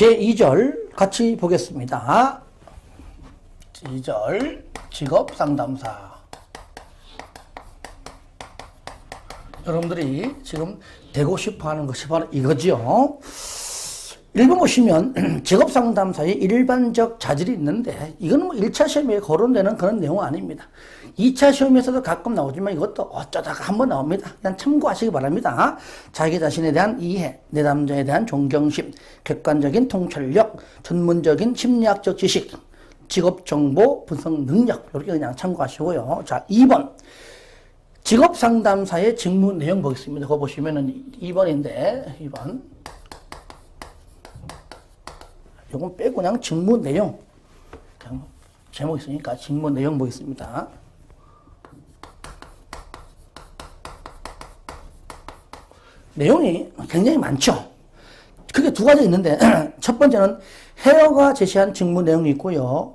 제2절 같이 보겠습니다. 제2절 직업상담사. 여러분들이 지금 되고 싶어 하는 것이 바로 이거죠. 1번 보시면 직업상담사의 일반적 자질이 있는데 이거는 뭐 1차 시험에 거론되는 그런 내용은 아닙니다. 2차 시험에서도 가끔 나오지만 이것도 어쩌다가 한번 나옵니다. 그냥 참고하시기 바랍니다. 자기 자신에 대한 이해, 내담자에 대한 존경심, 객관적인 통찰력, 전문적인 심리학적 지식, 직업정보 분석 능력 이렇게 그냥 참고하시고요. 자, 2번 직업상담사의 직무 내용 보겠습니다. 그거 보시면은 2번인데 2번 요건 빼고 그냥 직무 내용 그냥 제목 있으니까 직무 내용 보겠습니다. 내용이 굉장히 많죠. 그게 두 가지 있는데 첫 번째는 헤어가 제시한 직무 내용이 있고요.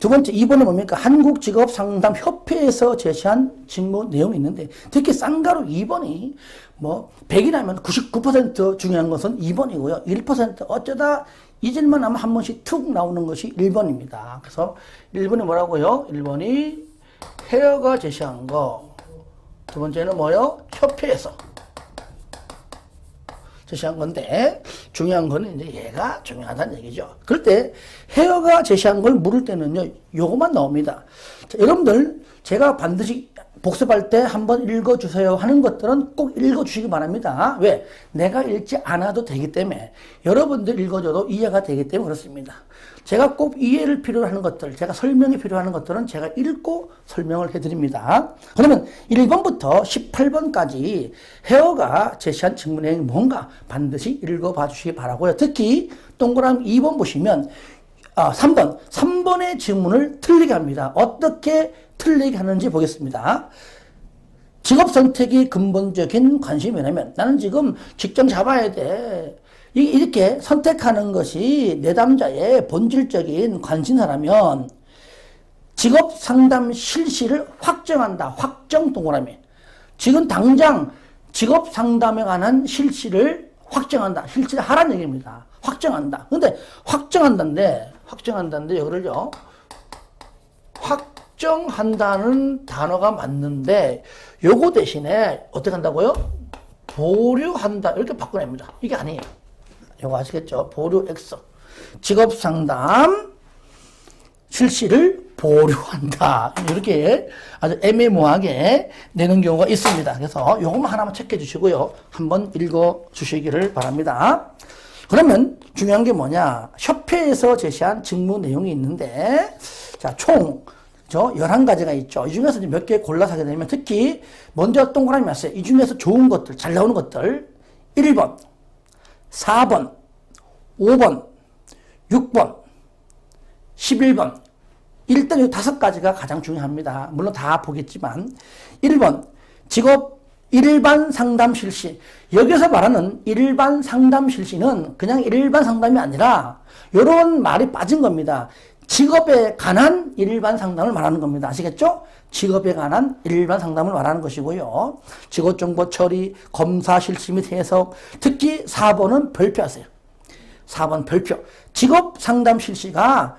두 번째 2번은 뭡니까? 한국직업상담협회에서 제시한 직무 내용이 있는데 특히 쌍가루 2번이 뭐 100이라면 99% 중요한 것은 2번이고요. 1% 어쩌다 잊을만 하면 한 번씩 툭 나오는 것이 1번입니다. 그래서 1번이 뭐라고요? 1번이 헤어가 제시한 거. 두 번째는 뭐요? 협회에서 제시한 건데 중요한 거는 이제 얘가 중요하다는 얘기죠. 그럴 때 헤어가 제시한 걸 물을 때는요, 요것만 나옵니다. 자, 여러분들 제가 반드시 복습할 때 한번 읽어주세요 하는 것들은 꼭 읽어주시기 바랍니다. 왜? 내가 읽지 않아도 되기 때문에 여러분들 읽어줘도 이해가 되기 때문에 그렇습니다. 제가 꼭 이해를 필요로 하는 것들, 제가 설명이 필요한 것들은 제가 읽고 설명을 해드립니다. 그러면 1번부터 18번까지 헤어가 제시한 직무 내용이 뭔가 반드시 읽어봐 주시기 바라고요. 특히 동그라미 2번 보시면 3번의 질문을 틀리게 합니다. 어떻게 틀리게 하는지 보겠습니다. 직업 선택이 근본적인 관심이라면 나는 지금 직장 잡아야 돼. 이렇게 선택하는 것이 내담자의 본질적인 관심사라면 직업 상담 실시를 확정한다. 확정 동그라미. 지금 당장 직업 상담에 관한 실시를 확정한다. 실시를 하라는 얘기입니다. 확정한다. 근데 확정한다인데 여기를요. 확정한다는 단어가 맞는데 요거 대신에 어떻게 한다고요? 보류한다. 이렇게 바꿔냅니다. 이게 아니에요. 요거 아시겠죠? 보류 X. 직업 상담 실시를 보류한다. 이렇게 아주 애매모호하게 내는 경우가 있습니다. 그래서 요것만 하나만 체크해 주시고요. 한번 읽어 주시기를 바랍니다. 그러면 중요한 게 뭐냐? 협회에서 제시한 직무 내용이 있는데, 자, 총 11가지가 있죠. 이 중에서 몇 개 골라서 하게 되면 특히 먼저 동그라미 맞어요. 이 중에서 좋은 것들, 잘 나오는 것들 1번, 4번, 5번, 6번, 11번. 일단 이 5가지가 가장 중요합니다. 물론 다 보겠지만 1번, 직업 일반 상담 실시. 여기서 말하는 일반 상담 실시는 그냥 일반 상담이 아니라 이런 말이 빠진 겁니다. 직업에 관한 일반 상담을 말하는 겁니다. 아시겠죠? 직업에 관한 일반 상담을 말하는 것이고요. 직업정보 처리, 검사 실시 및 해석, 특히 4번은 별표하세요. 4번 별표. 직업 상담 실시가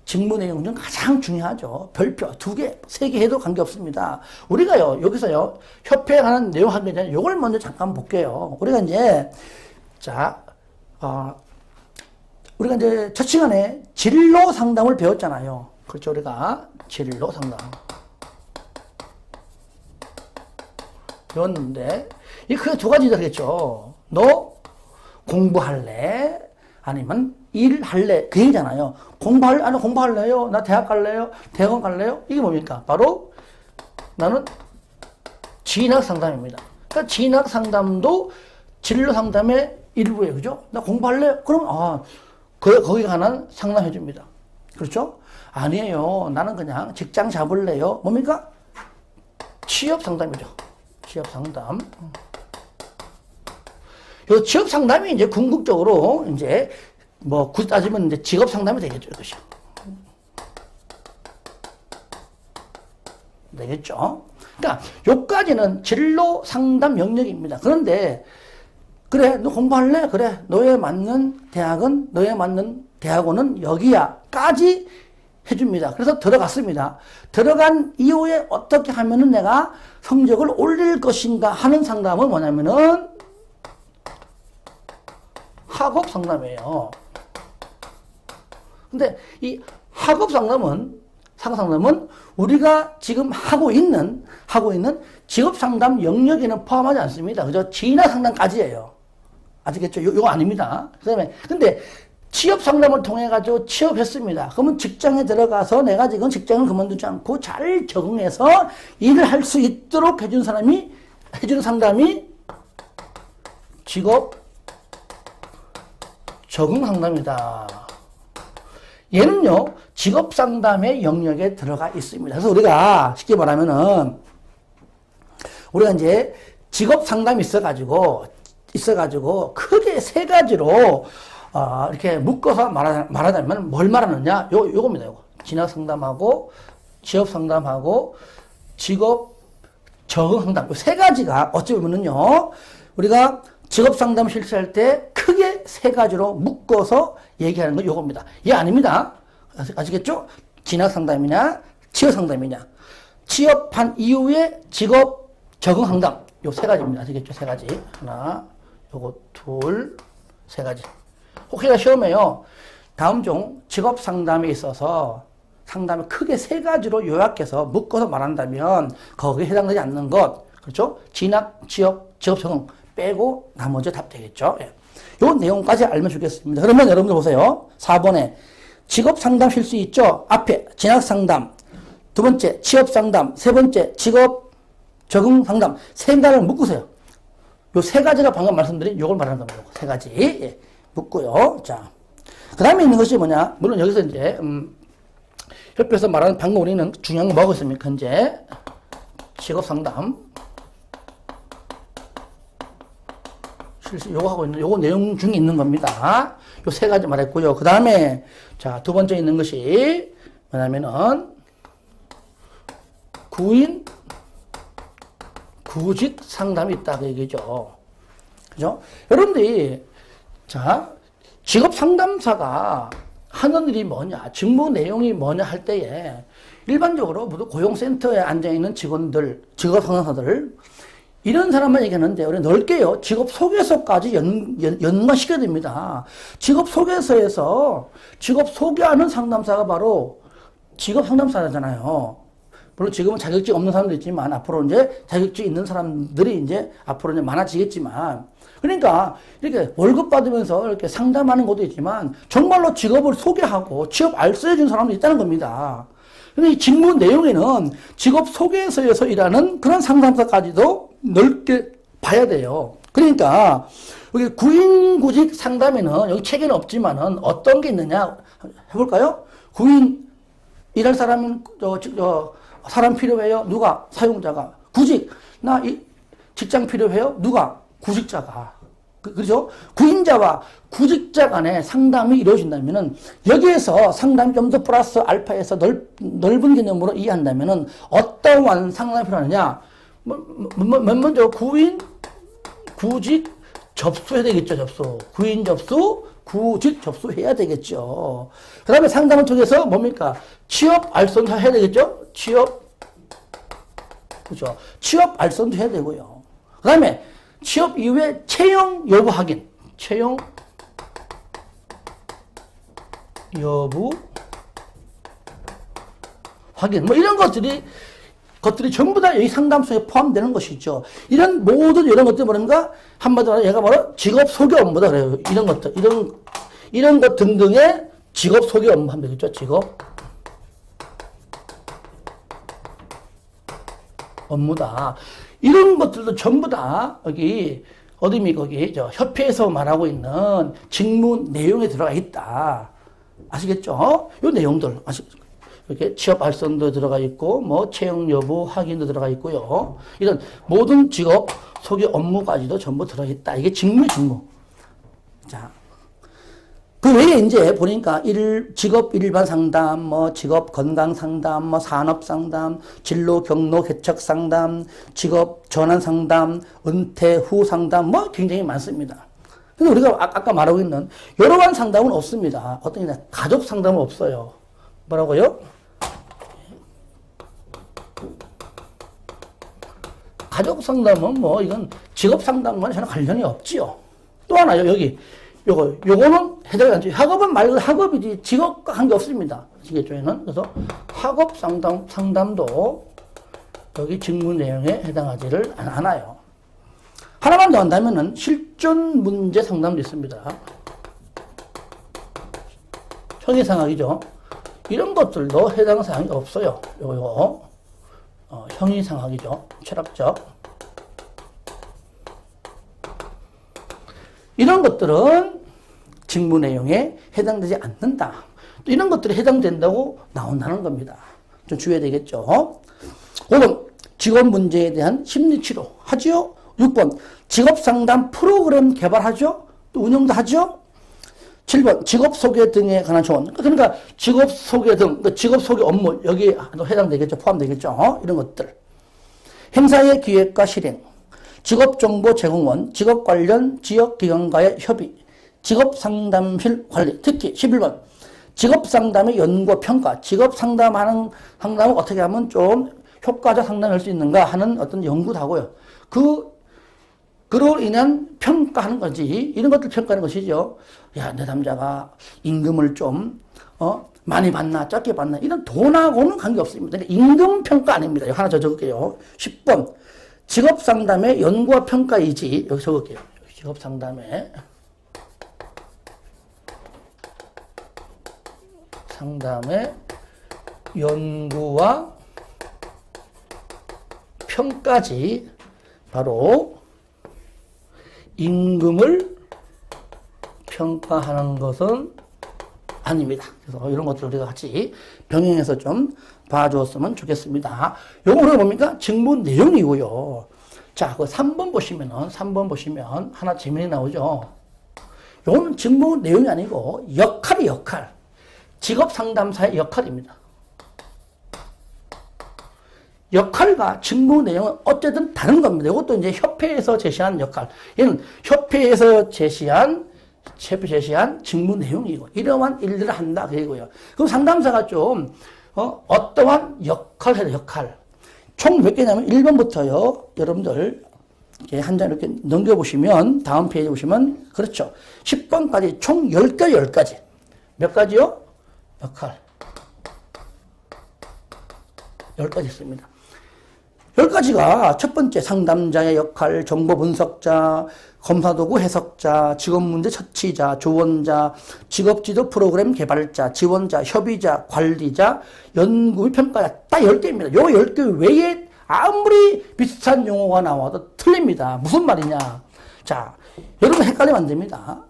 직무 내용 중 가장 중요하죠. 별표 2개, 3개 해도 관계없습니다. 우리가요, 여기서요, 협회에 관한 내용 하기 전에 이걸 먼저 잠깐 볼게요. 우리가 이제, 우리가 이제 첫 시간에 진로 상담을 배웠잖아요. 그렇죠. 우리가 진로 상담. 배웠는데, 이 크게 2가지 되겠죠. 너 공부할래? 아니면 일할래? 그 얘기잖아요. 공부할래? 아니, 공부할래요? 나 대학 갈래요? 대학원 갈래요? 이게 뭡니까? 바로 나는 진학 상담입니다. 그러니까 진학 상담도 진로 상담의 일부예요. 그죠? 나 공부할래? 그럼, 거기에 관한 상담해 줍니다. 그렇죠? 아니에요. 나는 그냥 직장 잡을래요. 뭡니까? 취업 상담이죠. 취업 상담. 요 취업 상담이 이제 궁극적으로 이제 뭐 굳이 따지면 이제 직업 상담이 되겠죠. 이것이. 되겠죠? 그러니까 요까지는 진로 상담 영역입니다. 그런데 그래, 너 공부할래? 그래, 너에 맞는 대학은, 너에 맞는 대학원은 여기야. 까지 해줍니다. 그래서 들어갔습니다. 들어간 이후에 어떻게 하면은 내가 성적을 올릴 것인가 하는 상담은 뭐냐면은 학업 상담이에요. 근데 이 학업 상담은 우리가 지금 하고 있는 직업 상담 영역에는 포함하지 않습니다. 그죠? 진학 상담까지예요. 아시겠죠? 요거 아닙니다. 그다음에 근데 취업 상담을 통해 가지고 취업했습니다. 그러면 직장에 들어가서 내가 지금 직장을 그만두지 않고 잘 적응해서 일을 할 수 있도록 해주는 상담이 직업 적응 상담이다. 얘는요, 직업 상담의 영역에 들어가 있습니다. 그래서 우리가 쉽게 말하면은, 우리가 이제 직업 상담이 있어가지고, 크게 세 가지로, 이렇게 묶어서 말하자면 뭘 말하느냐? 요겁니다, 요거. 진학 상담하고, 취업 상담하고, 직업 적응 상담. 요 세 가지가 어찌 보면은요, 우리가 직업 상담 실시할 때 크게 세 가지로 묶어서 얘기하는 건 요겁니다. 얘 아닙니다. 아시겠죠? 진학 상담이냐, 취업 상담이냐. 취업한 이후에 직업 적응 상담. 요 세 가지입니다. 아시겠죠? 세 가지. 하나, 요거 둘, 세 가지. 혹시나 시험에요. 다음 중 직업 상담에 있어서 상담을 크게 세 가지로 요약해서 묶어서 말한다면 거기에 해당되지 않는 것. 그렇죠? 진학, 취업, 직업 적응. 빼고 나머지 답 되겠죠. 예. 요 내용까지 알면 좋겠습니다. 그러면 여러분들 보세요. 4번에 직업 상담 실수 있죠? 앞에 진학 상담, 두 번째 취업 상담, 세 번째 직업 적응 상담, 세 가지를 묶으세요. 요 세 가지가 방금 말씀드린 요걸 말하는 겁니다. 세 가지. 예. 묶고요. 자. 그 다음에 있는 것이 뭐냐? 물론 여기서 이제, 협회에서 말하는 방금 우리는 중요한 거 뭐가 있습니까? 이제 직업 상담. 요거 하고 있는, 요거 내용 중에 있는 겁니다. 요 세 가지 말했고요. 그 다음에, 자, 두 번째 있는 것이, 뭐냐면은, 구직 상담이 있다. 그 얘기죠. 그죠? 여러분들이, 자, 직업 상담사가 하는 일이 뭐냐, 직무 내용이 뭐냐 할 때에, 일반적으로 모두 고용센터에 앉아있는 직원들, 직업 상담사들, 이런 사람만 얘기하는데, 우리 넓게요. 직업 소개서까지 연관시켜야 됩니다. 직업 소개서에서 직업 소개하는 상담사가 바로 직업 상담사잖아요. 물론 지금은 자격증 없는 사람도 있지만, 앞으로 이제 자격증 있는 사람들이 이제 앞으로 이제 많아지겠지만, 그러니까 이렇게 월급 받으면서 이렇게 상담하는 것도 있지만, 정말로 직업을 소개하고 취업 알선해 준 사람도 있다는 겁니다. 근데 이 직무 내용에는 직업 소개서에서 일하는 그런 상담사까지도 넓게 봐야 돼요. 그러니까 여기 구인구직 상담에는 여기 책에는 없지만은 어떤 게 있느냐 해볼까요? 구인 일할 사람은 사람 필요해요. 누가? 사용자가. 구직 나 직장 필요해요. 누가? 구직자가. 그렇죠? 구인자와 구직자 간의 상담이 이루어진다면은 여기에서 상담이 좀 더 플러스 알파에서 넓은 개념으로 이해한다면은 어떠한 상담이 필요하느냐? 먼저 구인, 구직 접수해야 되겠죠, 접수. 구인 접수, 구직 접수해야 되겠죠. 그 다음에 상담을 통해서 뭡니까? 취업 알선도 해야 되겠죠? 그죠? 취업 알선도 해야 되고요. 그 다음에 취업 이후에 채용 여부 확인. 채용 여부 확인. 뭐 이런 것들이 전부 다 여기 상담소에 포함되는 것이죠. 이런 모든 이런 것들 뭐랍니까? 한마디로 얘가 바로 직업 소개 업무다 그래요. 이런 것들, 이런 것 등등의 직업 소개 업무 하면 되겠죠. 직업 업무다. 이런 것들도 전부 다 여기 어디입니까? 거기 협회에서 말하고 있는 직무 내용에 들어가 있다. 아시겠죠? 이 내용들 이렇게 취업 알선도 들어가 있고 뭐 채용 여부 확인도 들어가 있고요. 이런 모든 직업 소개 업무까지도 전부 들어가 있다. 이게 직무. 자, 그 외에 이제 보니까 직업 일반 상담, 뭐 직업 건강 상담, 뭐 산업 상담, 진로 경로 개척 상담, 직업 전환 상담, 은퇴 후 상담, 뭐 굉장히 많습니다. 근데 우리가 아까 말하고 있는 이러한 상담은 없습니다. 어떤 게 가족 상담은 없어요. 뭐라고요? 가족 상담은 뭐 이건 직업 상담과는 전혀 관련이 없지요. 또 하나요, 여기. 요거는 해당이 안 돼요. 학업은 말 그대로 학업이지 직업과 관계 없습니다. 아시겠죠? 얘는. 그래서 학업 상담도 여기 직무 내용에 해당하지를 않아요. 하나만 더 한다면은 실전 문제 상담도 있습니다. 형이상학이죠. 이런 것들도 해당 사항이 없어요. 요거. 형이상학이죠. 철학적. 이런 것들은 직무 내용에 해당되지 않는다. 또 이런 것들이 해당된다고 나온다는 겁니다. 좀 주의해야 되겠죠. 5번, 직업 문제에 대한 심리치료 하죠. 6번, 직업상담 프로그램 개발하죠. 또 운영도 하죠. 7번, 직업소개 등에 관한 조언. 그러니까 직업소개 등, 직업소개 업무, 여기에 해당되겠죠. 포함되겠죠. 이런 것들. 행사의 기획과 실행. 직업정보 제공원, 직업 관련 지역기관과의 협의, 직업상담실 관리, 특히 11번, 직업상담의 연구 평가, 직업상담을 어떻게 하면 좀 효과적 상담을 할 수 있는가 하는 어떤 연구도 하고요. 그로 인한 평가하는 거지, 이런 것들 평가하는 것이죠. 야, 내 남자가 임금을 좀, 많이 받나, 적게 받나, 이런 돈하고는 관계없습니다. 그러니까 임금 평가 아닙니다. 하나 더 적을게요. 10번, 직업상담의 연구와 평가이지. 여기 적을게요. 직업상담의 연구와 평가지. 바로 임금을 평가하는 것은 아닙니다. 그래서 이런 것들 우리가 같이 병행해서 좀 봐주었으면 좋겠습니다. 요거는 뭡니까? 직무 내용이고요. 자, 그 3번 보시면 하나 재미있게 나오죠. 요거는 직무 내용이 아니고 역할이 역할. 직업 상담사의 역할입니다. 역할과 직무 내용은 어쨌든 다른 겁니다. 이것도 이제 협회에서 제시한 역할. 얘는 협회에서 제시한 직무 내용이고, 이러한 일들을 한다. 그리고요. 그럼 상담사가 좀, 어떠한 역할을 해야 돼, 역할. 총 몇 개냐면 1번부터요. 여러분들, 이렇게 한 장 이렇게 넘겨보시면, 다음 페이지 보시면, 그렇죠. 10번까지 총 10가지. 몇 가지요? 역할. 10가지 있습니다. 10가지가 첫 번째 상담자의 역할, 정보 분석자, 검사도구 해석자, 직업문제 처치자, 조언자, 직업지도 프로그램 개발자, 지원자, 협의자, 관리자, 연구 및 평가자. 딱 10개입니다. 요 10개 외에 아무리 비슷한 용어가 나와도 틀립니다. 무슨 말이냐. 자, 여러분 헷갈리면 안 됩니다.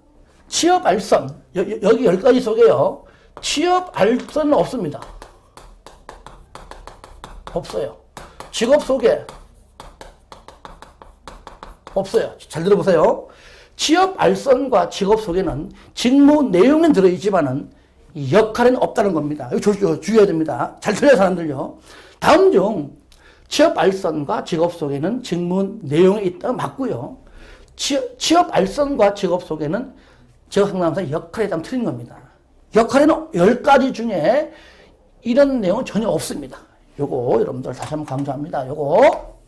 취업 알선. 여기 10가지 속에요. 취업 알선은 없습니다. 없어요. 직업 소개 없어요. 잘 들어보세요. 취업 알선과 직업 소개는 직무 내용은 들어있지만은 역할에는 없다는 겁니다. 이거 주의해야 됩니다. 잘 들려요, 사람들요. 다음 중 취업 알선과 직업 소개는 직무 내용에 있다 맞고요. 취업 알선과 직업 소개는 직업 상담사 역할에 따라 틀린 겁니다. 역할에는 10가지 중에 이런 내용은 전혀 없습니다. 요거 여러분들 다시 한번 강조합니다. 요거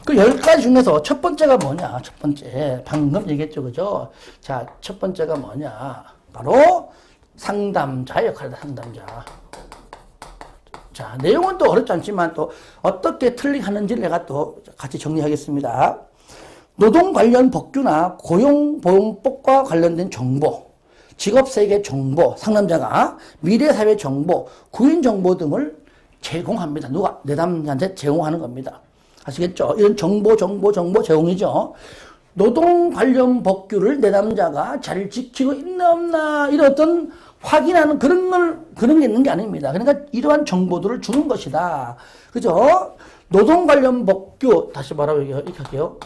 그 10가지 중에서 첫 번째가 뭐냐? 첫 번째 방금 얘기했죠, 그죠? 자, 첫 번째가 뭐냐? 바로 상담자 역할이다. 상담자. 자, 내용은 또 어렵지 않지만 또 어떻게 틀리하는지 내가 또 같이 정리하겠습니다. 노동 관련 법규나 고용보험법과 관련된 정보, 직업세계 정보, 상담자가 미래사회 정보, 구인 정보 등을 제공합니다. 누가? 내담자한테 제공하는 겁니다. 아시겠죠? 이런 정보 제공이죠. 노동 관련 법규를 내담자가 잘 지키고 있나 없나 이런 어떤 확인하는 그런 게 있는 게 아닙니다. 그러니까 이러한 정보들을 주는 것이다. 그죠? 노동 관련 법규, 다시 말하면 이렇게 할게요.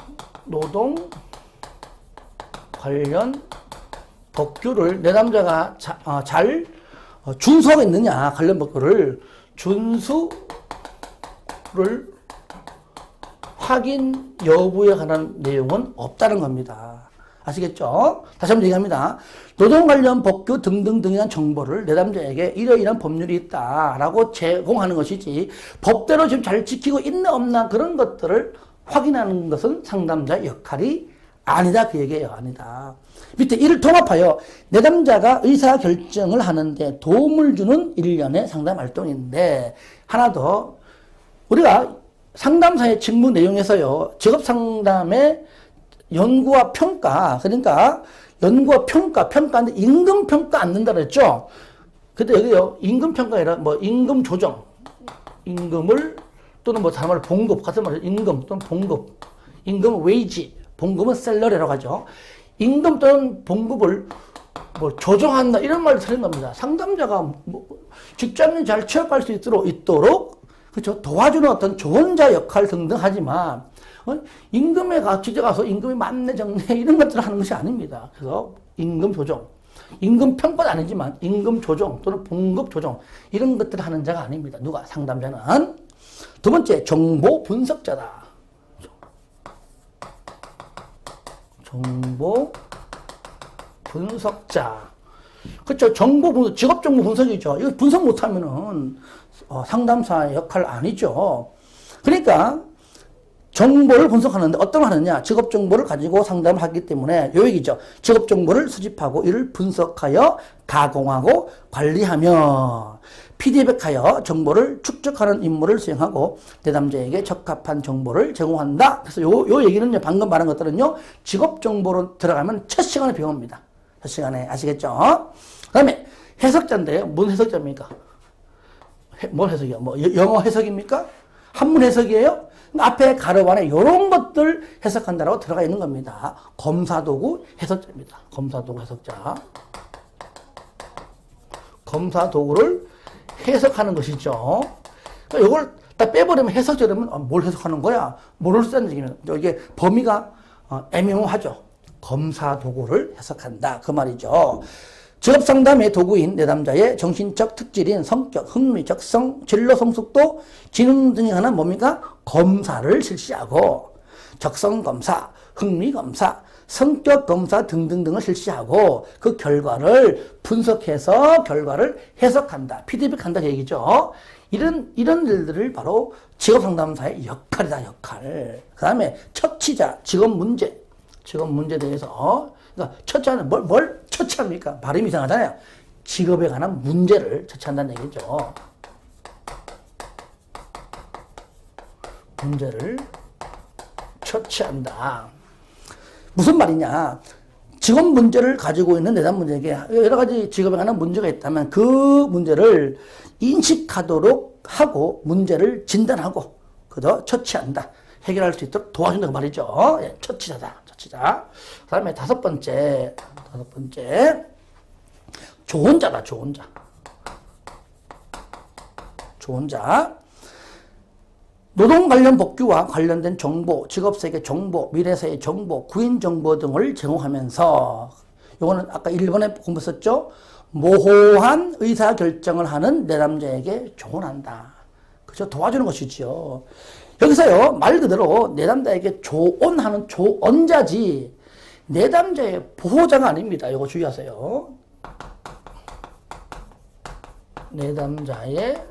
노동 관련 법규를 내담자가 잘 준수하고 있느냐, 관련 법규를 준수를 확인 여부에 관한 내용은 없다는 겁니다. 아시겠죠? 다시 한번 얘기합니다. 노동 관련 법규 등등등에 대한 정보를 내담자에게 이러이러한 법률이 있다라고 제공하는 것이지, 법대로 지금 잘 지키고 있나 없나 그런 것들을 확인하는 것은 상담자의 역할이 아니다, 그 얘기예요. 아니다. 밑에 이를 통합하여 내담자가 의사결정을 하는데 도움을 주는 일련의 상담 활동인데, 하나 더, 우리가 상담사의 직무 내용에서요, 직업상담의 연구와 평가, 그러니까 연구와 평가인데 임금평가 안 된다 그랬죠? 근데 여기요, 임금평가 아니라 뭐 임금 조정, 임금을 또는 뭐 다른 말로 봉급, 같은 말로 임금 또는 봉급, 임금 웨이지, 봉급은 셀러리라고 하죠. 임금 또는 봉급을 뭐 조정한다 이런 말을 쓰는 겁니다. 상담자가 뭐 직장인 잘 취업할 수 있도록 그렇죠, 도와주는 어떤 조언자 역할 등등 하지만 임금에 취재 가서 임금이 맞네 적네 이런 것들을 하는 것이 아닙니다. 그래서 임금 조정, 임금 평가도 아니지만 임금 조정 또는 봉급 조정 이런 것들을 하는 자가 아닙니다. 누가? 상담자는. 두 번째, 정보 분석자다. 정보 분석자. 그렇죠. 정보 분석, 직업 정보 분석이죠. 이거 분석 못하면은 상담사의 역할 아니죠. 그러니까 정보를 분석하는데 어떤 걸 하느냐? 직업 정보를 가지고 상담을 하기 때문에 요 얘기죠. 직업 정보를 수집하고 이를 분석하여 가공하고 관리하며 피드백하여 정보를 축적하는 임무를 수행하고 내담자에게 적합한 정보를 제공한다. 그래서 요 얘기는요, 방금 말한 것들은요, 직업 정보로 들어가면 첫 시간에 배웁니다. 첫 시간에. 아시겠죠? 그 다음에 해석자인데요. 뭔 해석자입니까? 뭘 해석이요? 뭐 영어 해석입니까? 한문 해석이에요? 앞에 가로 안에 이런 것들 해석한다라고 들어가 있는 겁니다. 검사도구 해석자입니다. 검사도구 해석자. 검사도구를 해석하는 것이죠. 그러니까 이걸 딱 빼버리면 해석자 되면 뭘 해석하는 거야? 뭐를 쓰는 얘기면 이게 범위가 애매모호하죠. 검사도구를 해석한다 그 말이죠. 직업상담의 도구인 내담자의 정신적 특질인 성격, 흥미, 적성, 진로 성숙도, 지능 등에 관한 뭡니까? 검사를 실시하고 적성검사, 흥미검사, 성격검사 등등등을 실시하고 그 결과를 분석해서 결과를 해석한다, 피드백한다 그 얘기죠. 이런 일들을 바로 직업상담사의 역할이다, 역할. 그 다음에 처치자, 직업 문제에 대해서 그러니까 처치하는 뭘 처치합니까? 발음이 이상하잖아요. 직업에 관한 문제를 처치한다는 얘기죠. 문제를 처치한다. 무슨 말이냐? 직업 문제를 가지고 있는 내담 문제에게 여러 가지 직업에 관한 문제가 있다면 그 문제를 인식하도록 하고 문제를 진단하고 그저 처치한다. 해결할 수 있도록 도와준다고 말이죠. 예, 처치자다. 처치자. 그 다음에 다섯 번째. 조언자다, 조언자. 조언자. 노동 관련 법규와 관련된 정보, 직업세계 정보, 미래세의 정보, 구인 정보 등을 제공하면서, 요거는 아까 1번에 공부했었죠? 모호한 의사결정을 하는 내담자에게 조언한다. 그죠? 도와주는 것이죠. 여기서요, 말 그대로 내담자에게 조언하는 조언자지, 내담자의 보호자가 아닙니다. 이거 주의하세요. 내담자의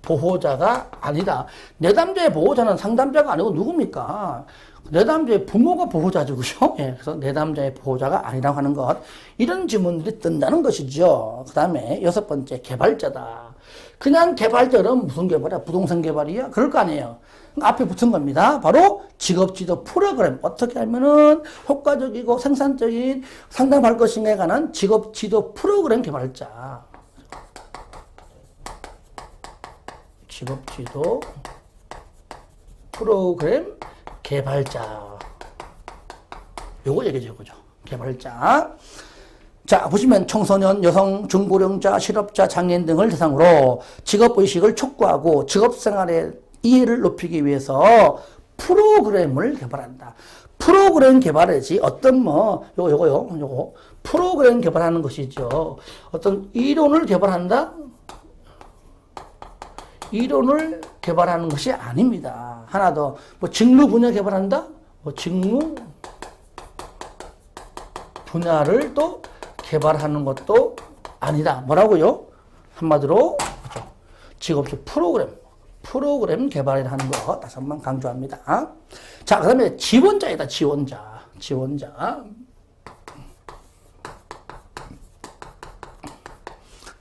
보호자가 아니다. 내담자의 보호자는 상담자가 아니고 누굽니까? 내담자의 부모가 보호자죠. 그죠? 예, 그래서 내담자의 보호자가 아니라고 하는 것. 이런 질문들이 뜬다는 것이죠. 그 다음에 여섯 번째, 개발자다. 그냥 개발자는 무슨 개발이야? 부동산 개발이야? 그럴 거 아니에요. 앞에 붙은 겁니다. 바로 직업지도 프로그램. 어떻게 하면은 효과적이고 생산적인 상담할 것인가에 관한 직업지도 프로그램 개발자. 직업지도 프로그램 개발자. 요거 얘기죠, 그죠? 개발자. 자, 보시면 청소년, 여성, 중고령자, 실업자, 장애인 등을 대상으로 직업의식을 촉구하고 직업생활의 이해를 높이기 위해서 프로그램을 개발한다. 프로그램 개발이지 어떤 뭐 요거 프로그램 개발하는 것이죠. 어떤 이론을 개발한다. 이론을 개발하는 것이 아닙니다. 하나 더, 뭐 직무 분야 개발한다. 뭐 직무 분야를 또 개발하는 것도 아니다. 뭐라고요? 한마디로 직업적 프로그램 개발이라는 거 다시 한번 강조합니다. 자, 그 다음에 지원자이다. 지원자.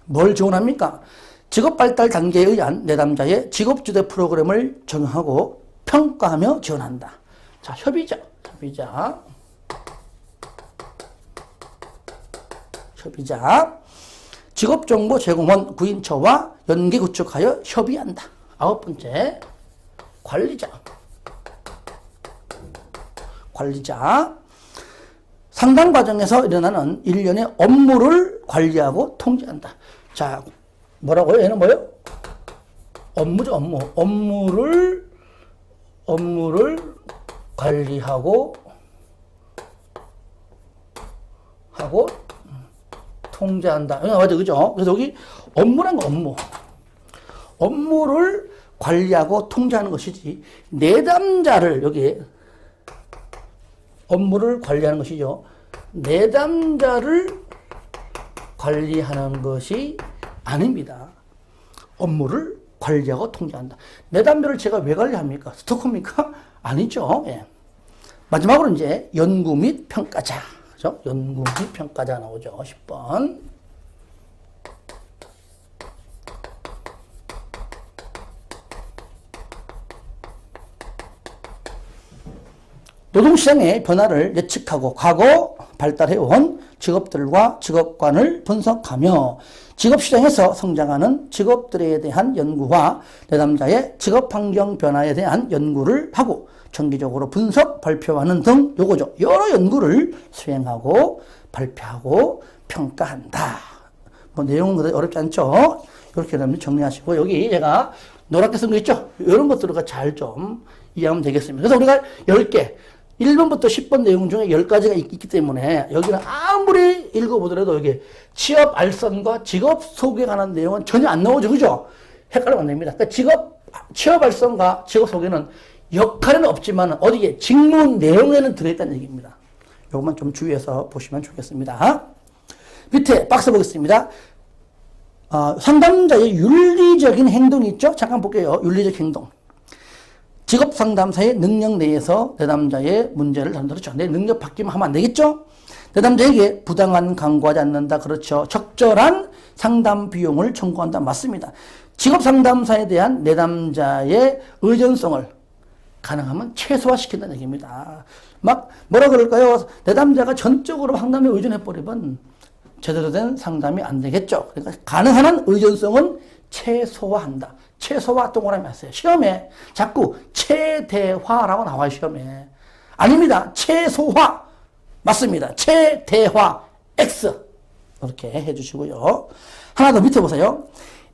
뭘 지원합니까? 직업 발달 단계에 의한 내담자의 직업주도 프로그램을 정하고 평가하며 지원한다. 자, 협의자. 직업정보 제공원 구인처와 연계 구축하여 협의한다. 9번째, 관리자. 상담 과정에서 일어나는 일련의 업무를 관리하고 통제한다. 자, 뭐라고요? 얘는 뭐예요? 업무죠, 업무. 업무를 관리하고 통제한다. 맞아, 그죠? 그래서 여기 업무란 거, 업무를 관리하고 통제하는 것이지, 내담자를, 여기, 업무를 관리하는 것이죠. 내담자를 관리하는 것이 아닙니다. 업무를 관리하고 통제한다. 내담자를 제가 왜 관리합니까? 스토커입니까? 아니죠. 예. 마지막으로 이제 연구 및 평가자. 그죠? 연구 및 평가자 나오죠. 10번. 노동시장의 변화를 예측하고 과거 발달해온 직업들과 직업관을 분석하며 직업시장에서 성장하는 직업들에 대한 연구와 내담자의 직업환경 변화에 대한 연구를 하고 정기적으로 분석, 발표하는 등 요거죠. 여러 연구를 수행하고 발표하고 평가한다. 뭐 내용은 어렵지 않죠? 이렇게 여러분들 정리하시고 여기 제가 노랗게 쓴 거 있죠? 이런 것들을 잘 좀 이해하면 되겠습니다. 그래서 우리가 10개 1번부터 10번 내용 중에 10가지가 있기 때문에 여기는 아무리 읽어보더라도 여기 취업 알선과 직업 소개에 관한 내용은 전혀 안 나오죠. 그죠? 헷갈리면 안 됩니다. 그러니까 취업 알선과 직업 소개는 역할에는 없지만 어디에 직무 내용에는 들어있다는 얘기입니다. 이것만 좀 주의해서 보시면 좋겠습니다. 밑에 박스 보겠습니다. 상담자의 윤리적인 행동이 있죠? 잠깐 볼게요. 윤리적 행동. 직업 상담사의 능력 내에서 내담자의 문제를 다룬다. 그렇죠. 내 능력 바뀌면 하면 안 되겠죠? 내담자에게 부당한 강구하지 않는다. 그렇죠. 적절한 상담 비용을 청구한다. 맞습니다. 직업 상담사에 대한 내담자의 의존성을 가능하면 최소화시킨다는 얘기입니다. 막 뭐라 그럴까요? 내담자가 전적으로 상담에 의존해버리면 제대로 된 상담이 안 되겠죠. 그러니까 가능한 한 의존성은 최소화한다. 최소화 동그라미 하세요. 시험에 자꾸 최대화라고 나와요. 시험에. 아닙니다. 최소화. 맞습니다. 최대화 X. 이렇게 해주시고요. 하나 더 밑에 보세요.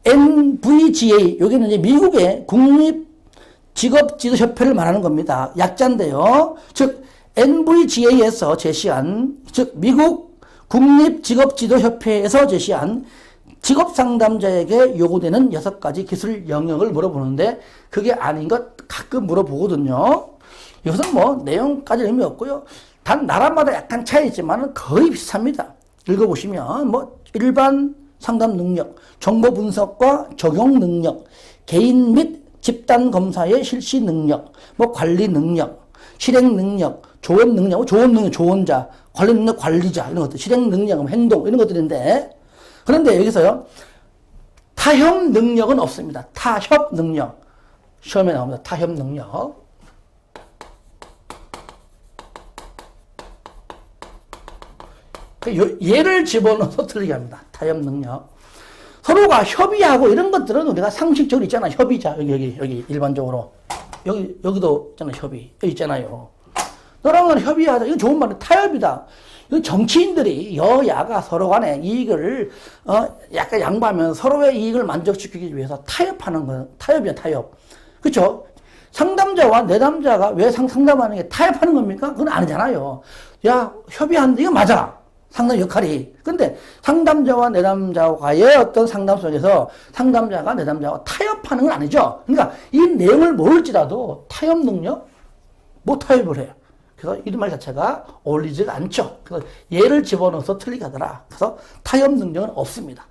NVGA. 여기는 이제 미국의 국립직업지도협회를 말하는 겁니다. 약자인데요. 즉 NVGA에서 제시한, 즉 미국 국립직업지도협회에서 제시한 직업상담자에게 요구되는 6가지 기술 영역을 물어보는데 그게 아닌 것 가끔 물어보거든요. 이것은 뭐 내용까지 의미 없고요. 단 나라마다 약간 차이 있지만 거의 비슷합니다. 읽어보시면 뭐 일반 상담 능력, 정보 분석과 적용 능력, 개인 및 집단 검사의 실시 능력, 뭐 관리 능력, 실행 능력, 조언 능력, 조언자, 관리 능력, 관리자 이런 것들, 실행 능력, 행동 이런 것들인데 그런데 여기서요, 타협 능력은 없습니다. 타협 능력. 시험에 나옵니다. 타협 능력. 예를 집어넣어서 틀리게 합니다. 타협 능력. 서로가 협의하고 이런 것들은 우리가 상식적으로 있잖아. 협의자. 여기, 일반적으로. 여기도 있잖아. 협의. 여기 있잖아요. 너랑은 협의하자. 이거 좋은 말은 타협이다. 정치인들이 여야가 서로 간에 이익을 약간 양보하면 서로의 이익을 만족시키기 위해서 타협하는 거예요. 타협이야, 타협. 그렇죠? 상담자와 내담자가 왜 상담하는 게 타협하는 겁니까? 그건 아니잖아요. 야, 협의하는데 이거 맞아. 상담 역할이. 근데 상담자와 내담자와의 어떤 상담 속에서 상담자가 내담자와 타협하는 건 아니죠. 그러니까 이 내용을 모를지라도 타협 능력, 뭐 타협을 해요. 그래서 이 말 자체가 어울리지가 않죠. 그래서 얘를 집어넣어서 틀리게 하더라. 그래서 타협 능력은 없습니다.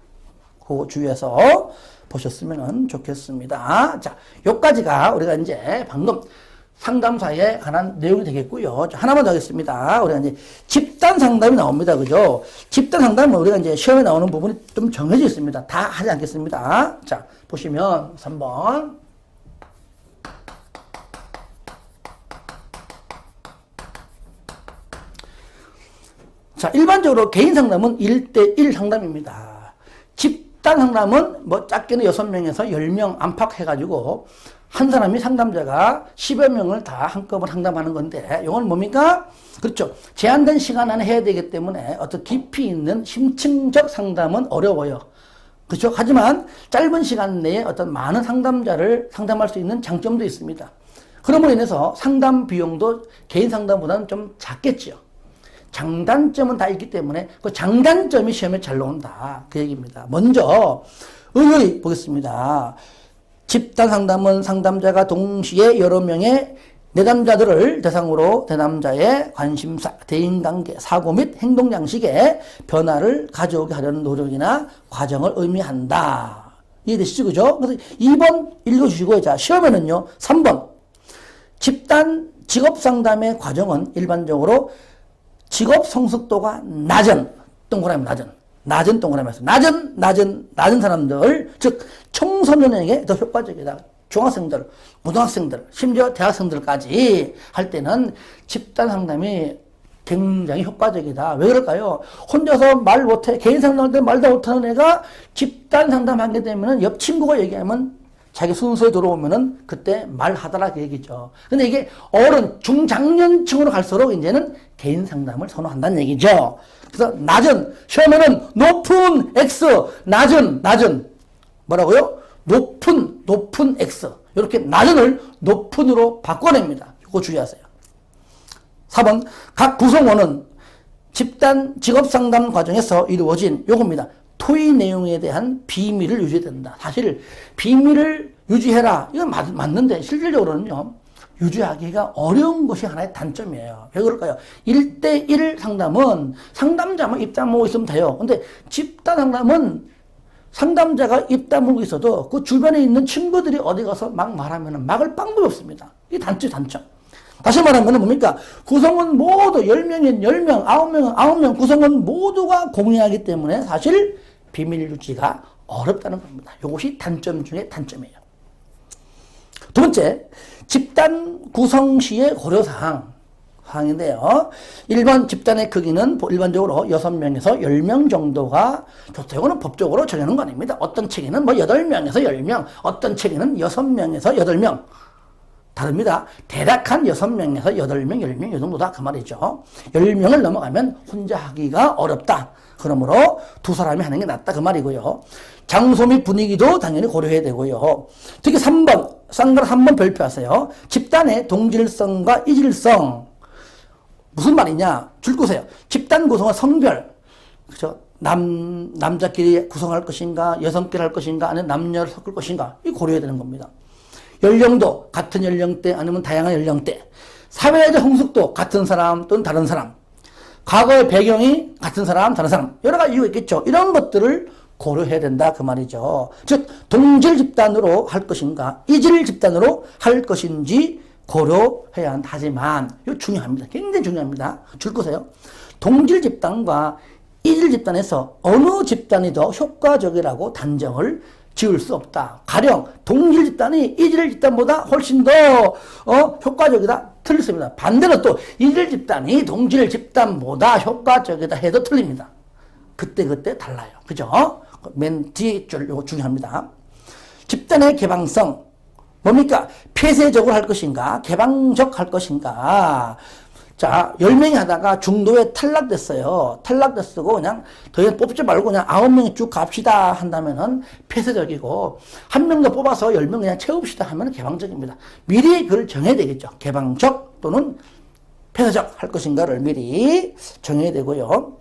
그거 주의해서 보셨으면 좋겠습니다. 자, 요까지가 우리가 이제 방금 상담사에 관한 내용이 되겠고요. 하나만 더 하겠습니다. 우리가 이제 집단 상담이 나옵니다. 그죠? 집단 상담은 우리가 이제 시험에 나오는 부분이 좀 정해져 있습니다. 다 하지 않겠습니다. 자, 보시면 3번. 자, 일반적으로 개인 상담은 1대1 상담입니다. 집단 상담은 뭐 작게는 6명에서 10명 안팎해가지고 한 사람이 상담자가 10여 명을 다 한꺼번에 상담하는 건데, 이건 뭡니까? 그렇죠. 제한된 시간 안에 해야 되기 때문에 어떤 깊이 있는 심층적 상담은 어려워요. 그렇죠. 하지만 짧은 시간 내에 어떤 많은 상담자를 상담할 수 있는 장점도 있습니다. 그럼으로 인해서 상담 비용도 개인 상담보다는 좀 작겠죠. 장단점은 다 있기 때문에 그 장단점이 시험에 잘 나온다. 그 얘기입니다. 먼저 의의 보겠습니다. 집단 상담은 상담자가 동시에 여러 명의 내담자들을 대상으로 내담자의 관심사, 대인관계, 사고 및 행동 양식에 변화를 가져오게 하려는 노력이나 과정을 의미한다. 이해되시죠? 그죠? 그래서 2번 읽어주시고요. 자, 시험에는요. 3번 집단 직업상담의 과정은 일반적으로 직업 성숙도가 낮은, 동그라미 낮은 동그라미에서 낮은 사람들, 즉 청소년에게 더 효과적이다. 중학생들, 고등학생들, 심지어 대학생들까지 할 때는 집단 상담이 굉장히 효과적이다. 왜 그럴까요? 혼자서 말 못해, 개인 상담할 때 말도 못하는 애가 집단 상담하게 되면은 옆 친구가 얘기하면 자기 순서에 들어오면은 그때 말하더라 그 얘기죠. 근데 이게 어른, 중장년층으로 갈수록 이제는 개인 상담을 선호한다는 얘기죠. 그래서 낮은, 시험에는 높은 X, 낮은, 뭐라고요? 높은 X. 이렇게 낮은을 높은으로 바꿔냅니다. 이거 주의하세요. 4번, 각 구성원은 집단 직업상담 과정에서 이루어진 요겁니다. 토의 내용에 대한 비밀을 유지된다. 사실 비밀을 유지해라. 이건 맞는데 실질적으로는요. 유지하기가 어려운 것이 하나의 단점이에요. 왜 그럴까요? 1대1 상담은 상담자만 입 다물고 있으면 돼요. 근데 집단 상담은 상담자가 입 다물고 있어도 그 주변에 있는 친구들이 어디 가서 막 말하면 막을 방법이 없습니다. 이게 단점. 다시 말하면 뭡니까? 구성원 모두 10명인 10명, 9명 구성원 모두가 공유하기 때문에 사실 비밀 유지가 어렵다는 겁니다. 이것이 단점 중에 단점이에요. 두 번째, 집단 구성 시의 고려사항인데요. 1번 집단의 크기는 일반적으로 6명에서 10명 정도가 좋다. 이거는 법적으로 정하는 거 아닙니다. 어떤 책에는 뭐 8명에서 10명, 어떤 책에는 6명에서 8명. 다릅니다. 대략 한 6명에서 8명, 10명 이 정도다 그 말이죠. 10명을 넘어가면 혼자 하기가 어렵다. 그러므로 두 사람이 하는 게 낫다 그 말이고요. 장소 및 분위기도 당연히 고려해야 되고요. 특히 3번, 쌍그라 3번 별표하세요. 집단의 동질성과 이질성. 무슨 말이냐? 줄 거세요. 집단 구성은 성별. 그죠? 남자끼리 구성할 것인가, 여성끼리 할 것인가, 아니면 남녀를 섞을 것인가. 이 고려해야 되는 겁니다. 연령도, 같은 연령대, 아니면 다양한 연령대. 사회적 성숙도, 같은 사람 또는 다른 사람. 과거의 배경이 같은 사람, 다른 사람. 여러 가지 이유가 있겠죠. 이런 것들을 고려해야 된다 그 말이죠. 즉 동질 집단으로 할 것인가 이질 집단으로 할 것인지 고려해야 한다. 하지만 이거 중요합니다. 굉장히 중요합니다. 줄 거세요. 동질 집단과 이질 집단에서 어느 집단이 더 효과적이라고 단정을 지을 수 없다. 가령 동질 집단이 이질 집단보다 훨씬 더 효과적이다. 틀렸습니다. 반대로 또 이질 집단이 동질 집단보다 효과적이다 해도 틀립니다. 그때 달라요. 그죠? 맨 뒤에 줄 이거 중요합니다. 집단의 개방성 뭡니까? 폐쇄적으로 할 것인가? 개방적 할 것인가? 자, 10명이 하다가 중도에 탈락됐어요. 탈락됐고, 그냥 더 이상 뽑지 말고 그냥 9명이 쭉 갑시다 한다면은 폐쇄적이고, 한 명 더 뽑아서 10명 그냥 채웁시다 하면 개방적입니다. 미리 그걸 정해야 되겠죠. 개방적 또는 폐쇄적 할 것인가를 미리 정해야 되고요.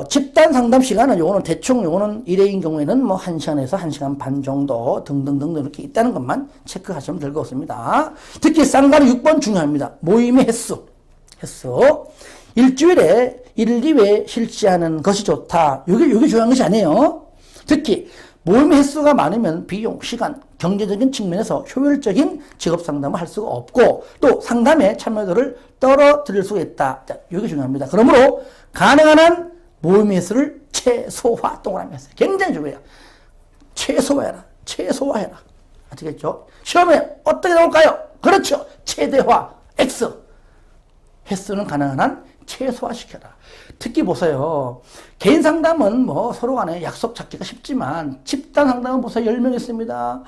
집단 상담 시간은 요거는 대충 요거는 1회인 경우에는 뭐 1시간에서 1시간 반 정도 등등등 이렇게 있다는 것만 체크하시면 될 것 같습니다. 특히 쌍가리 6번 중요합니다. 모임의 횟수. 일주일에 1, 2회 실시하는 것이 좋다. 요게 중요한 것이 아니에요. 특히 모임의 횟수가 많으면 비용, 시간, 경제적인 측면에서 효율적인 직업 상담을 할 수가 없고 또 상담의 참여도를 떨어뜨릴 수가 있다. 자, 이게 중요합니다. 그러므로 가능한 한 모임의 횟수를 최소화, 동그라미 했어요. 굉장히 중요해요. 최소화해라. 아시겠죠? 시험에 어떻게 나올까요? 그렇죠. 최대화, X. 횟수는 가능한 한 최소화시켜라. 특히 보세요. 개인 상담은 뭐 서로 간에 약속 찾기가 쉽지만 집단 상담은 보세요. 10명 있습니다.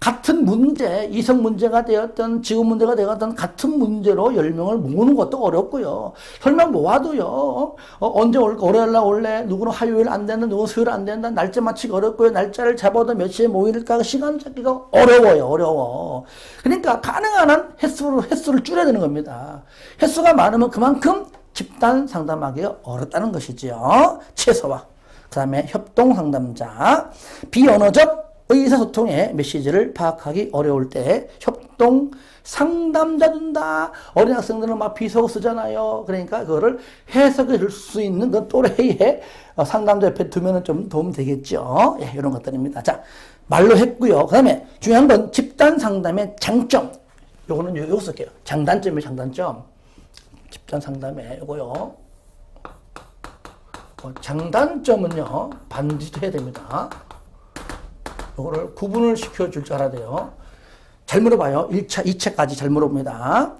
같은 문제, 이성 문제가 되었던 직업 문제가 되었던 같은 문제로 10명을 모으는 것도 어렵고요. 설마 모아도요. 언제 올까? 월요일 날 올래? 누구는 화요일 안 된다. 누구는 수요일 안 된다. 날짜 맞추기 어렵고요. 날짜를 잡아도 몇 시에 모일까? 시간 잡기가 어려워. 그러니까 가능한 한 횟수를 줄여야 되는 겁니다. 횟수가 많으면 그만큼 집단 상담하기가 어렵다는 것이지요. 최소화. 그 다음에 협동 상담자. 비언어적 의사소통의 메시지를 파악하기 어려울 때 협동 상담자 준다. 어린 학생들은 막 비속어 쓰잖아요. 그러니까 그거를 해석해 줄 수 있는 그 또래의 상담자 옆에 두면은 좀 도움 되겠죠. 예, 이런 것들입니다. 자, 말로 했고요. 그 다음에 중요한 건 집단 상담의 장점. 요거는 요거 쓸게요. 장단점. 집단 상담에 요거요. 장단점은요, 반드시 해야 됩니다. 요거를 구분을 시켜줄 줄 알아야 돼요. 잘 물어봐요. 1차, 2차까지 잘 물어봅니다.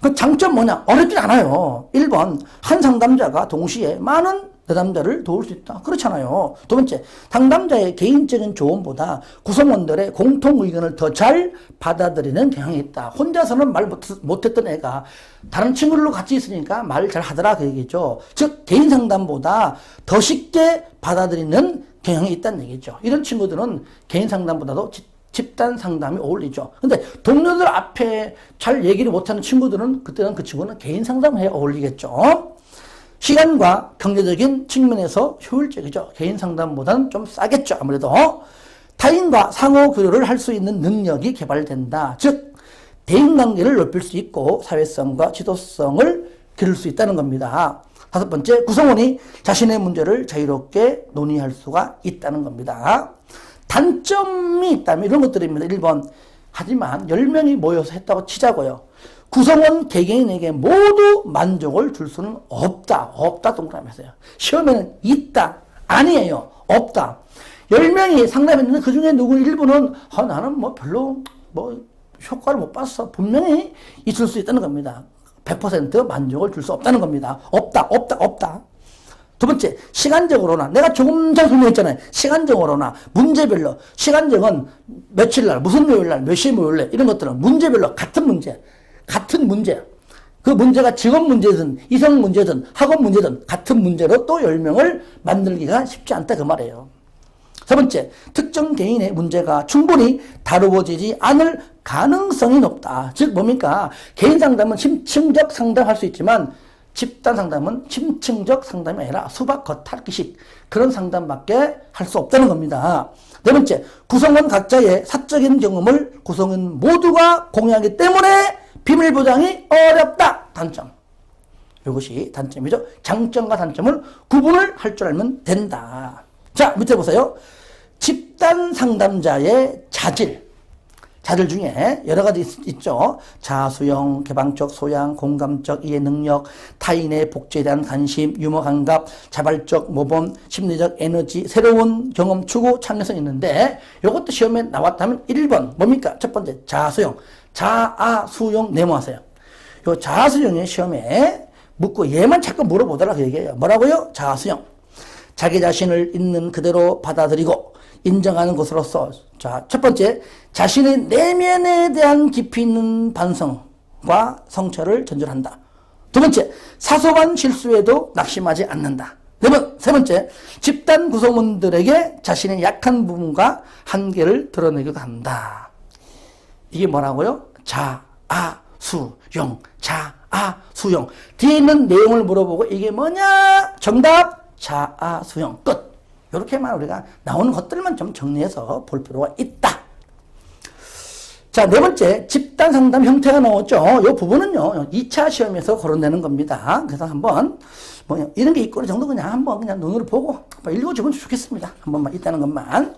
그 장점 뭐냐? 어렵진 않아요. 1번, 한 상담자가 동시에 많은 내담자를 도울 수 있다. 그렇잖아요. 두 번째, 상담자의 개인적인 조언보다 구성원들의 공통 의견을 더 잘 받아들이는 경향이 있다. 혼자서는 말 못했던 애가 다른 친구들로 같이 있으니까 말 잘 하더라. 그 얘기죠. 즉, 개인 상담보다 더 쉽게 받아들이는 경향이 있다는 얘기죠. 이런 친구들은 개인 상담보다도 집단 상담이 어울리죠. 근데 동료들 앞에 잘 얘기를 못하는 친구들은 그때는 그 친구는 개인 상담에 어울리겠죠. 시간과 경제적인 측면에서 효율적이죠. 개인 상담보다는 좀 싸겠죠. 아무래도. 타인과 상호 교류를 할 수 있는 능력이 개발된다. 즉 대인관계를 높일 수 있고 사회성과 지도성을 기를 수 있다는 겁니다. 다섯 번째, 구성원이 자신의 문제를 자유롭게 논의할 수가 있다는 겁니다. 단점이 있다면 이런 것들입니다. 1번, 하지만 10명이 모여서 했다고 치자고요. 구성원 개개인에게 모두 만족을 줄 수는 없다. 동그라미 했어요. 시험에는 있다. 아니에요. 없다. 10명이 상담했는데 그 중에 누구 일부는 나는 뭐 별로 효과를 못 봤어. 분명히 있을 수 있다는 겁니다. 100% 만족을 줄 수 없다는 겁니다. 없다. 두 번째, 시간적으로나 내가 조금 전에 설명했잖아요. 시간적으로나 문제별로 시간적은 며칠 날, 무슨 요일 날, 몇 시에 모일래 이런 것들은 문제별로 같은 문제. 그 문제가 직업 문제든 이성 문제든 학업 문제든 같은 문제로 또 10명을 만들기가 쉽지 않다 그 말이에요. 세 번째, 특정 개인의 문제가 충분히 다루어지지 않을 가능성이 높다. 즉 뭡니까? 개인 상담은 심층적 상담할 수 있지만 집단 상담은 심층적 상담이 아니라 수박 겉핥기식 그런 상담밖에 할 수 없다는 겁니다. 네 번째, 구성원 각자의 사적인 경험을 구성원 모두가 공유하기 때문에 비밀 보장이 어렵다. 단점. 이것이 단점이죠. 장점과 단점을 구분을 할 줄 알면 된다. 자, 밑에 보세요. 집단 상담자의 자질 중에 여러 가지 있죠. 자수형, 개방적 소양, 공감적 이해 능력, 타인의 복제에 대한 관심, 유머 감각, 자발적 모범, 심리적 에너지, 새로운 경험 추구, 참여성이 있는데 이것도 시험에 나왔다면 1번 뭡니까? 첫 번째 자수형, 자아수용 네모하세요. 요 자아수용의 시험에 묻고 얘만 자꾸 물어보더라 그 얘기예요. 뭐라고요? 자아수용. 자기 자신을 있는 그대로 받아들이고 인정하는 것으로서 자, 첫 번째, 자신의 내면에 대한 깊이 있는 반성과 성찰을 전제한다. 두 번째, 사소한 실수에도 낙심하지 않는다. 세 번째, 집단 구성원들에게 자신의 약한 부분과 한계를 드러내기도 한다. 이게 뭐라고요? 자아수용, 자아수용. 뒤에 있는 내용을 물어보고 이게 뭐냐? 정답, 자아수용. 끝. 이렇게만 우리가 나오는 것들만 좀 정리해서 볼 필요가 있다. 자, 네 번째, 집단 상담 형태가 나오죠. 이 부분은요, 2차 시험에서 거론되는 겁니다. 그래서 한번, 이런 게 있고, 이 정도 그냥 한번 그냥 눈으로 보고 한번 읽어주면 좋겠습니다. 한 번만 있다는 것만.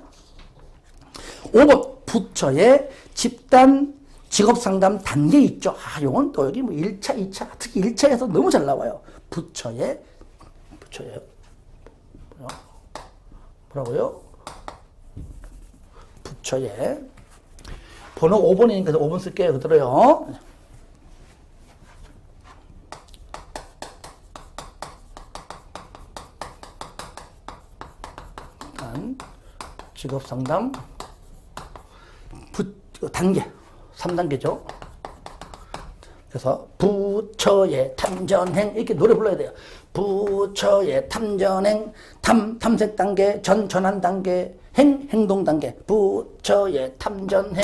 5번, 부처의 집단 직업 상담 단계 있죠. 요건 또 여기 1차, 2차, 특히 1차에서 너무 잘 나와요. 부처의, 뭐라고요? 부처의, 번호 5번이니까 5번 쓸게요. 그대로요. 직업상담 단계 3단계죠. 그래서 부처의 탐전행 이렇게 노래 불러야 돼요. 부처의 탐전행 탐색 단계 전환 단계 행동 단계 부처의 탐전행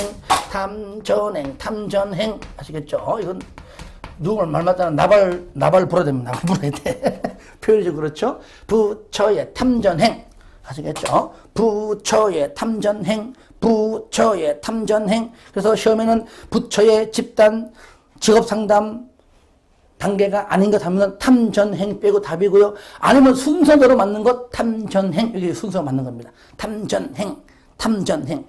탐전행 아시겠죠? 이건 누구 말 맞다는 나발 불어야 됩니다. 나발 불어야 돼. 표현이 좀 그렇죠? 부처의 탐전행 아시겠죠? 부처의 탐전행 그래서 시험에는 부처의 집단 직업상담 단계가 아닌 것 하면 탐전행 빼고 답이고요. 아니면 순서대로 맞는 것 탐전행 여기 순서가 맞는 겁니다. 탐전행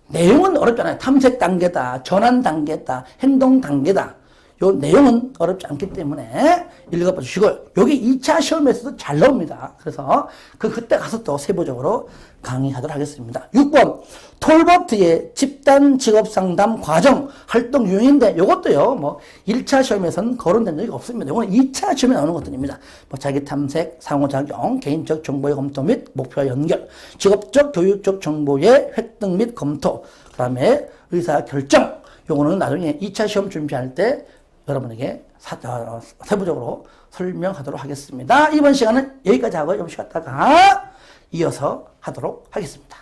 내용은 어렵잖아요. 탐색 단계다, 전환 단계다, 행동 단계다. 요 내용은 어렵지 않기 때문에 읽어봐 주시고 여기 2차 시험에서도 잘 나옵니다. 그래서 그때 가서 또 세부적으로 강의하도록 하겠습니다. 6번 톨버트의 집단 직업상담 과정 활동 유형인데 이것도요 1차 시험에서는 거론된 적이 없습니다. 이거는 2차 시험에 나오는 것들입니다. 자기 탐색, 상호작용, 개인적 정보의 검토 및 목표와 연결, 직업적, 교육적 정보의 획득 및 검토, 그 다음에 의사결정. 요거는 나중에 2차 시험 준비할 때 여러분에게 세부적으로 설명하도록 하겠습니다. 이번 시간은 여기까지 하고 좀 쉬었다가 이어서 하도록 하겠습니다.